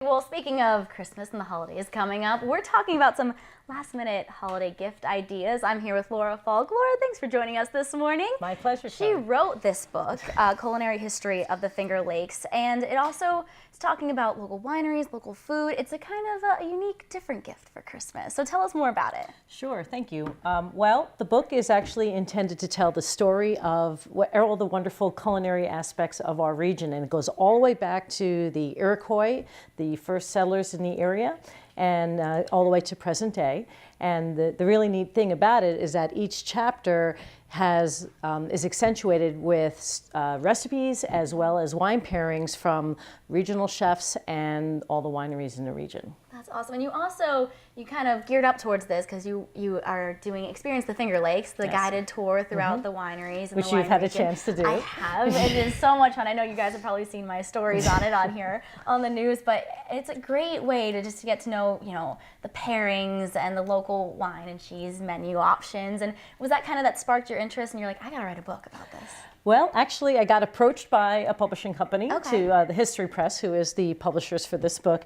Well, speaking of Christmas and the holidays coming up, we're talking about some last-minute holiday gift ideas. I'm here with Laura Falk. Laura, thanks for joining us this morning. My pleasure. She wrote this book, Culinary History of the Finger Lakes, and it also is talking about local wineries, local food. It's a kind of a unique, different gift for Christmas. So tell us more about it. Sure, thank you. Well, the book is actually intended to tell the story of all the wonderful culinary aspects of our region, and it goes all the way back to the Iroquois, the first settlers in the area, and all the way to present day. And the really neat thing about it is that each chapter is accentuated with recipes as well as wine pairings from regional chefs and all the wineries in the region. That's awesome. And you kind of geared up towards this because you are doing Experience the Finger Lakes, the guided tour throughout the wineries. Which you've had a chance to do. I have. It is so much fun. I know you guys have probably seen my stories on it on here on the news, but it's a great way to just get to know, the pairings and the local wine and cheese menu options. And was that kind of that sparked your interest and you're like, I gotta write a book about this? Well, actually, I got approached by a publishing company, to the History Press, who is the publishers for this book,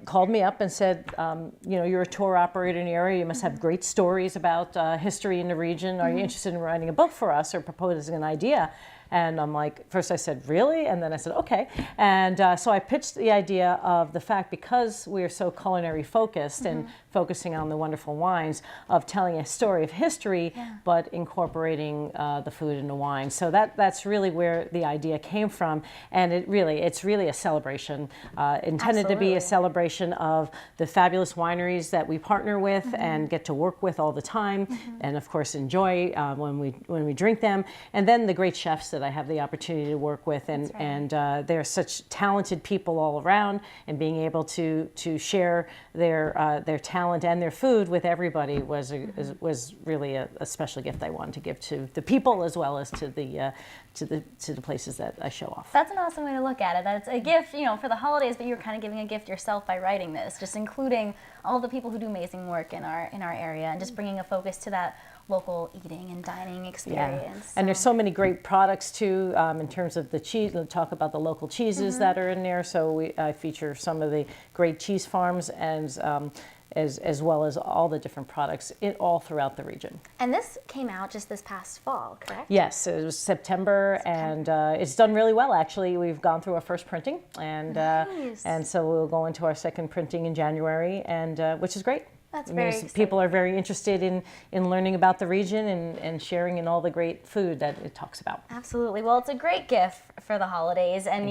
called me up and said, you're a tour operator in the area, you must have great stories about history in the region. Are you interested in writing a book for us or proposing an idea? And I'm like, first I said, really? And then I said, okay. And so I pitched the idea of the fact, because we are so culinary focused and focusing on the wonderful wines, of telling a story of history, but incorporating the food and the wine. So that's really where the idea came from. And it's really a celebration, intended to be a celebration of the fabulous wineries that we partner with and get to work with all the time, and of course enjoy when we drink them. And then the great chefs that I have the opportunity to work with, and they're such talented people all around, and being able to share their talent and their food with everybody was really a special gift I wanted to give to the people as well as to the places that I show off. That's an awesome way to look at it. That's a gift, for the holidays, but you're kind of giving a gift yourself by writing this, just including all the people who do amazing work in our area, and just bringing a focus to that local eating and dining experience. And there's so many great products too, in terms of the cheese. We'll talk about the local cheeses that are in there. So I feature some of the great cheese farms, and as well as all the different products all throughout the region. And this came out just this past fall, correct? Yes, it was September. And it's done really well, actually. We've gone through our first printing, and and so we'll go into our second printing in January, and which is great. That's very exciting. People are very interested in learning about the region and sharing in all the great food that it talks about. Absolutely. Well, it's a great gift for the holidays, and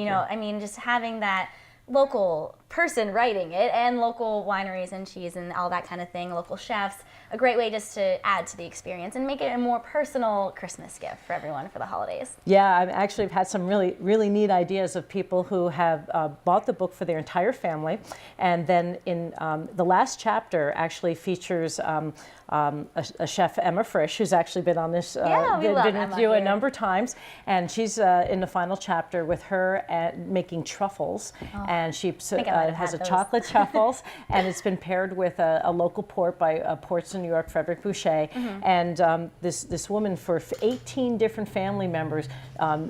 just having that local person writing it, and local wineries and cheese and all that kind of thing, local chefs, a great way just to add to the experience and make it a more personal Christmas gift for everyone for the holidays. Yeah, I've actually had some really neat ideas of people who have bought the book for their entire family, and then in the last chapter actually features a chef, Emma Frisch, who's actually been on this been with you a number of times, and she's in the final chapter with her making truffles, and she has a chocolate truffles, and it's been paired with a local port by Ports in New York, Frederick Boucher, and this woman for 18 different family members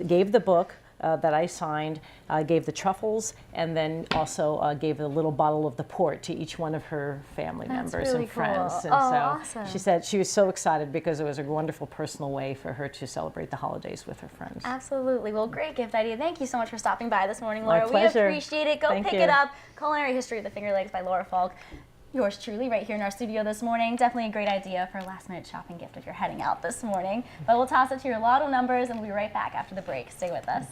gave the book that I signed, gave the truffles, and then also gave a little bottle of the port to each one of her family members and friends. And so awesome. she said she was so excited because it was a wonderful personal way for her to celebrate the holidays with her friends. Absolutely. Well, great gift idea. Thank you so much for stopping by this morning, Laura. My pleasure. We appreciate it. Go pick it up. Culinary History of the Finger Lakes by Laura Falk. Yours truly right here in our studio this morning. Definitely a great idea for a last-minute shopping gift if you're heading out this morning. But we'll toss it to your lotto numbers, and we'll be right back after the break. Stay with us.